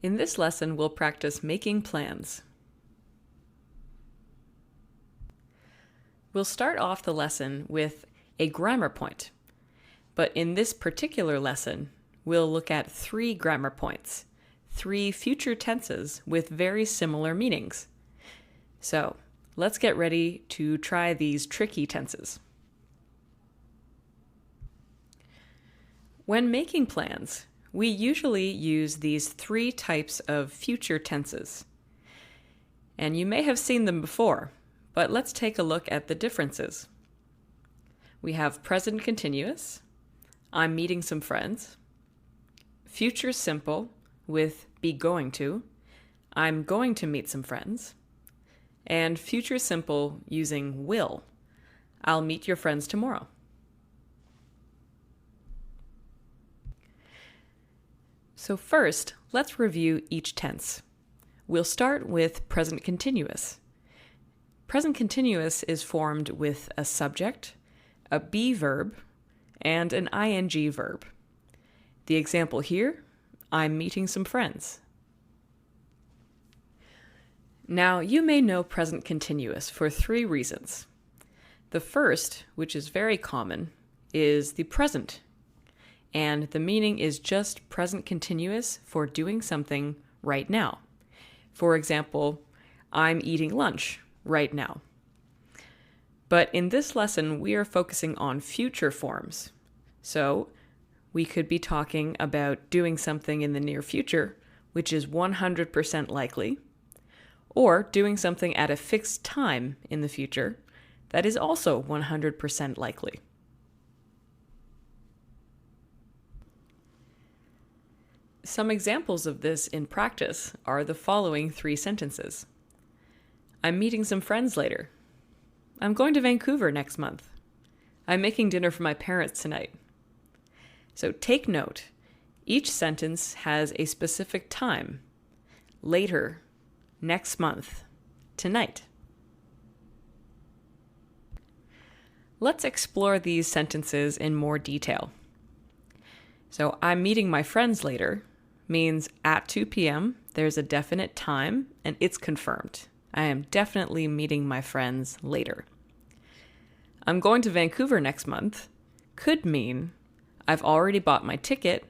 In this lesson, we'll practice making plans. We'll start off the lesson with a grammar point, but in this particular lesson, we'll look at 3 grammar points, 3 future tenses with very similar meanings. So, let's get ready to try these tricky tenses. When making plans, we usually use these 3 types of future tenses. And you may have seen them before, but let's take a look at the differences. We have present continuous, I'm meeting some friends, future simple with be going to, I'm going to meet some friends, and future simple using will, I'll meet your friends tomorrow. So first, let's review each tense. We'll start with present continuous. Present continuous is formed with a subject, a be verb, and an ing verb. The example here, I'm meeting some friends. Now, you may know present continuous for 3 reasons. The first, which is very common, is the present. And the meaning is just present continuous for doing something right now. For example, I'm eating lunch right now. But in this lesson, we are focusing on future forms. So we could be talking about doing something in the near future, which is 100% likely, or doing something at a fixed time in the future that is also 100% likely. Some examples of this in practice are the following 3 sentences. I'm meeting some friends later. I'm going to Vancouver next month. I'm making dinner for my parents tonight. So take note, each sentence has a specific time. Later, next month, tonight. Let's explore these sentences in more detail. So I'm meeting my friends later means at 2 p.m. there's a definite time and it's confirmed. I am definitely meeting my friends later. I'm going to Vancouver next month could mean I've already bought my ticket,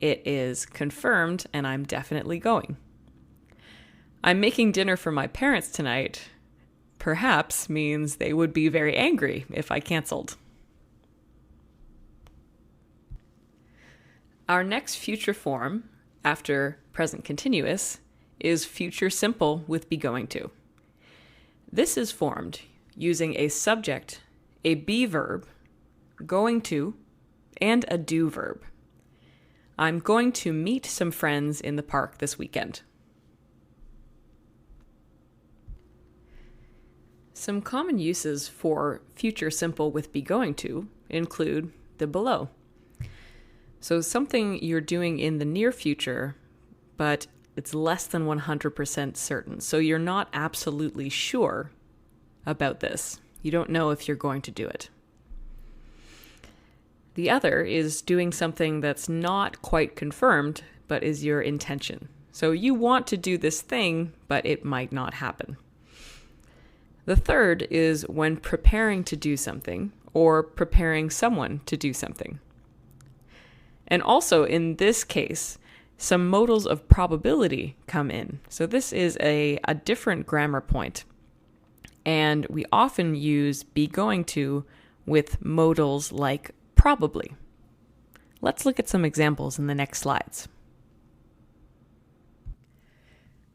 it is confirmed, and I'm definitely going. I'm making dinner for my parents tonight perhaps means they would be very angry if I canceled. Our next future form, after present continuous, is future simple with be going to. This is formed using a subject, a be verb, going to, and a do verb. I'm going to meet some friends in the park this weekend. Some common uses for future simple with be going to include the below. So something you're doing in the near future, but it's less than 100% certain. So you're not absolutely sure about this. You don't know if you're going to do it. The other is doing something that's not quite confirmed, but is your intention. So you want to do this thing, but it might not happen. The third is when preparing to do something or preparing someone to do something. And also in this case, some modals of probability come in. So this is a different grammar point. And we often use be going to with modals like probably. Let's look at some examples in the next slides.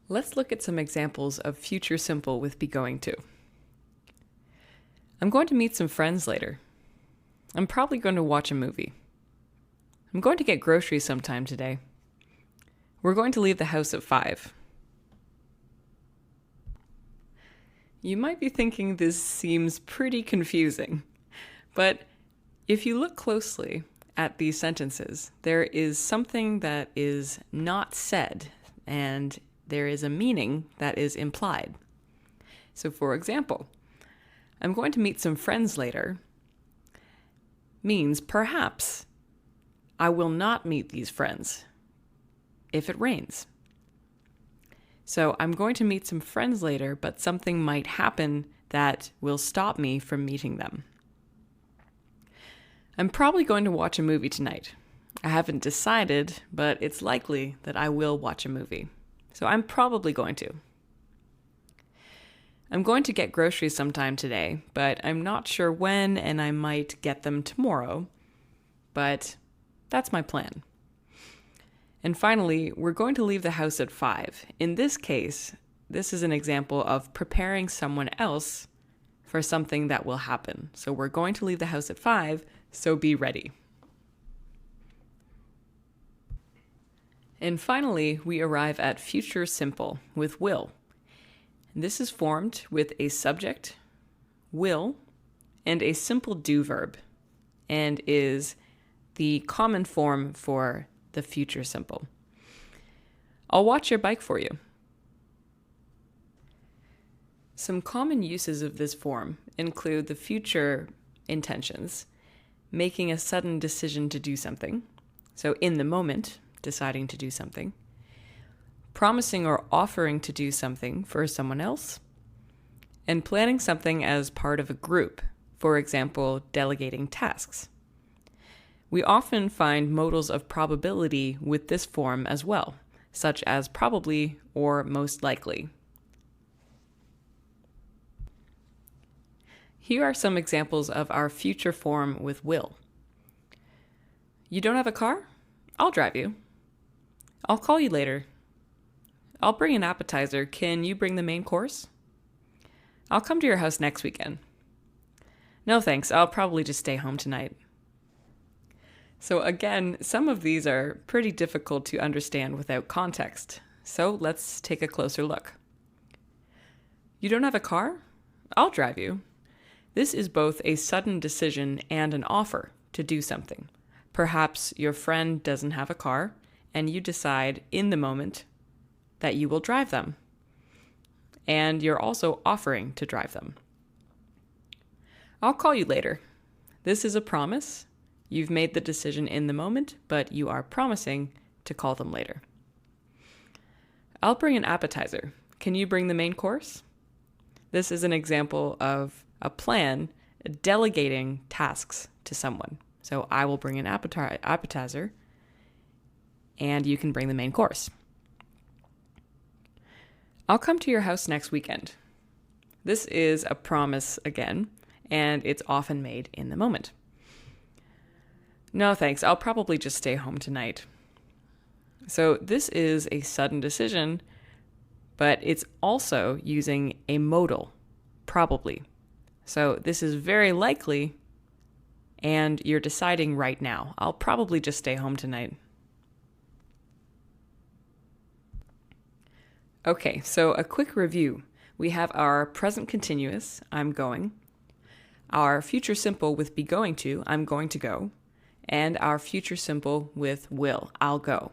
Let's look at some examples of future simple with be going to. I'm going to meet some friends later. I'm probably going to watch a movie. I'm going to get groceries sometime today. We're going to leave the house at 5. You might be thinking this seems pretty confusing, but if you look closely at these sentences, there is something that is not said, and there is a meaning that is implied. So for example, I'm going to meet some friends later means perhaps I will not meet these friends if it rains. So I'm going to meet some friends later, but something might happen that will stop me from meeting them. I'm probably going to watch a movie tonight. I haven't decided, but it's likely that I will watch a movie. So I'm probably going to. I'm going to get groceries sometime today, but I'm not sure when, and I might get them tomorrow. But that's my plan. And finally, we're going to leave the house at 5. In this case, this is an example of preparing someone else for something that will happen. So we're going to leave the house at 5, so be ready. And finally, we arrive at future simple with will. This is formed with a subject, will, and a simple do verb, and is the common form for the future simple. I'll watch your bike for you. Some common uses of this form include the future intentions, making a sudden decision to do something, so in the moment, deciding to do something, promising or offering to do something for someone else, and planning something as part of a group, for example, delegating tasks. We often find modals of probability with this form as well, such as probably or most likely. Here are some examples of our future form with will. You don't have a car? I'll drive you. I'll call you later. I'll bring an appetizer. Can you bring the main course? I'll come to your house next weekend. No thanks, I'll probably just stay home tonight. So again, some of these are pretty difficult to understand without context. So let's take a closer look. You don't have a car? I'll drive you. This is both a sudden decision and an offer to do something. Perhaps your friend doesn't have a car, and you decide in the moment that you will drive them. And you're also offering to drive them. I'll call you later. This is a promise. You've made the decision in the moment, but you are promising to call them later. I'll bring an appetizer. Can you bring the main course? This is an example of a plan delegating tasks to someone. So I will bring an appetizer, and you can bring the main course. I'll come to your house next weekend. This is a promise again, and it's often made in the moment. No thanks, I'll probably just stay home tonight. So this is a sudden decision, but it's also using a modal, probably. So this is very likely, and you're deciding right now. I'll probably just stay home tonight. Okay, so a quick review. We have our present continuous, I'm going, our future simple with be going to, I'm going to go, and our future simple with will, I'll go.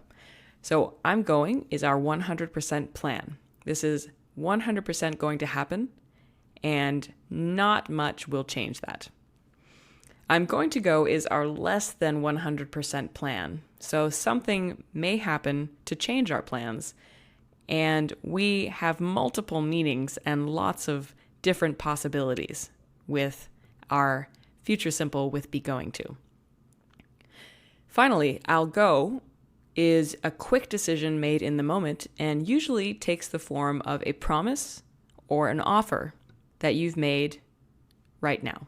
So I'm going is our 100% plan. This is 100% going to happen, and not much will change that. I'm going to go is our less than 100% plan. So something may happen to change our plans, and we have multiple meanings and lots of different possibilities with our future simple with be going to. Finally, I'll go is a quick decision made in the moment and usually takes the form of a promise or an offer that you've made right now.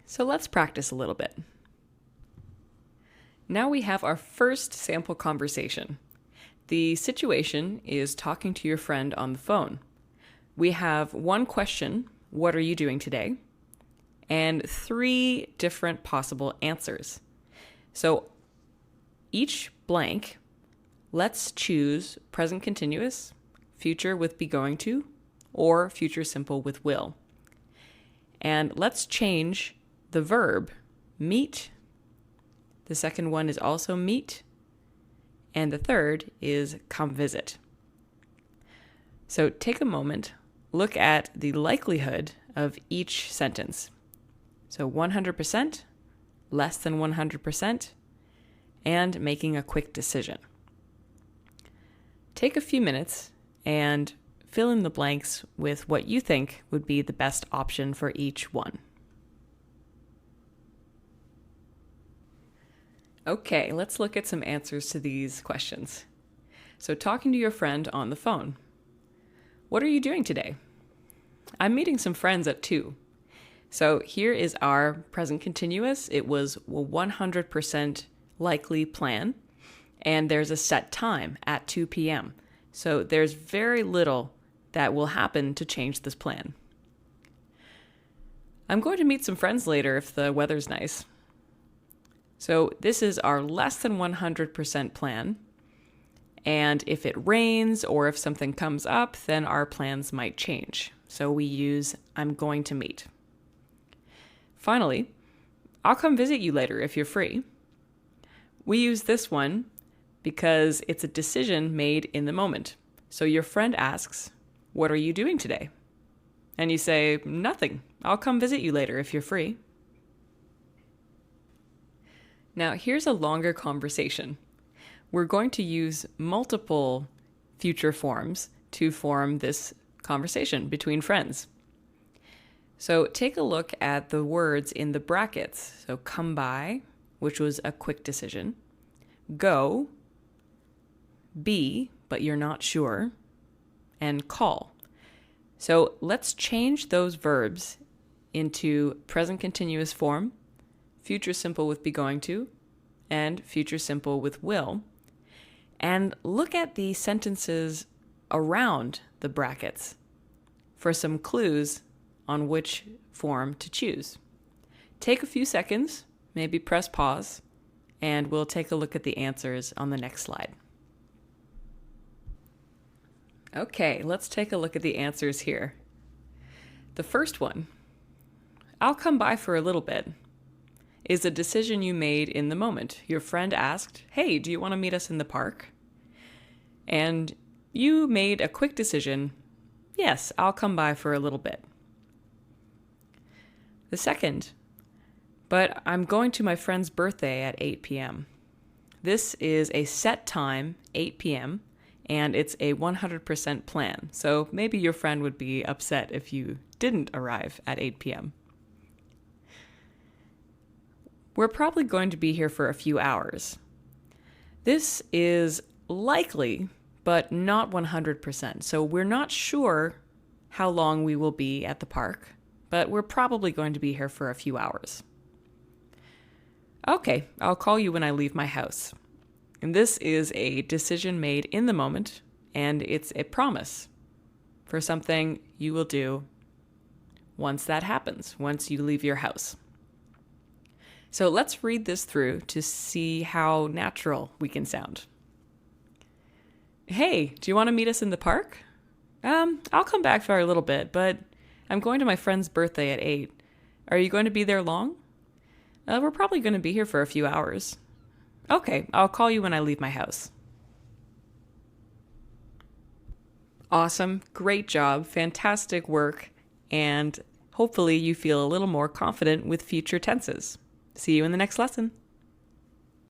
So let's practice a little bit. Now we have our first sample conversation. The situation is talking to your friend on the phone. We have one question, what are you doing today? And 3 different possible answers. So each blank, let's choose present continuous, future with be going to, or future simple with will. And let's change the verb meet. The second one is also meet. And the third is come visit. So take a moment, look at the likelihood of each sentence. So 100%, less than 100%, and making a quick decision. Take a few minutes and fill in the blanks with what you think would be the best option for each one. Okay, let's look at some answers to these questions. So, talking to your friend on the phone. What are you doing today? I'm meeting some friends at 2. So here is our present continuous. It was a 100% likely plan, and there's a set time at 2 p.m. So there's very little that will happen to change this plan. I'm going to meet some friends later if the weather's nice. So this is our less than 100% plan. And if it rains or if something comes up, then our plans might change. So we use I'm going to meet. Finally, I'll come visit you later if you're free. We use this one because it's a decision made in the moment. So your friend asks, "What are you doing today?" And you say, "Nothing. I'll come visit you later if you're free." Now, here's a longer conversation. We're going to use multiple future forms to form this conversation between friends. So take a look at the words in the brackets. So come by, which was a quick decision. Go, be, but you're not sure, and call. So let's change those verbs into present continuous form, future simple with be going to, and future simple with will. And look at the sentences around the brackets for some clues on which form to choose. Take a few seconds, maybe press pause, and we'll take a look at the answers on the next slide. Okay, let's take a look at the answers here. The first one, I'll come by for a little bit, is a decision you made in the moment. Your friend asked, "Hey, do you want to meet us in the park?" And you made a quick decision, "Yes, I'll come by for a little bit." The second, but I'm going to my friend's birthday at 8 p.m. This is a set time, 8 p.m., and it's a 100% plan. So maybe your friend would be upset if you didn't arrive at 8 p.m. We're probably going to be here for a few hours. This is likely, but not 100%. So we're not sure how long we will be at the park, but we're probably going to be here for a few hours. Okay, I'll call you when I leave my house. And this is a decision made in the moment, and it's a promise for something you will do once that happens, once you leave your house. So let's read this through to see how natural we can sound. Hey, do you want to meet us in the park? I'll come back for a little bit, but I'm going to my friend's birthday at 8. Are you going to be there long? We're probably going to be here for a few hours. Okay, I'll call you when I leave my house. Awesome, great job, fantastic work, and hopefully you feel a little more confident with future tenses. See you in the next lesson.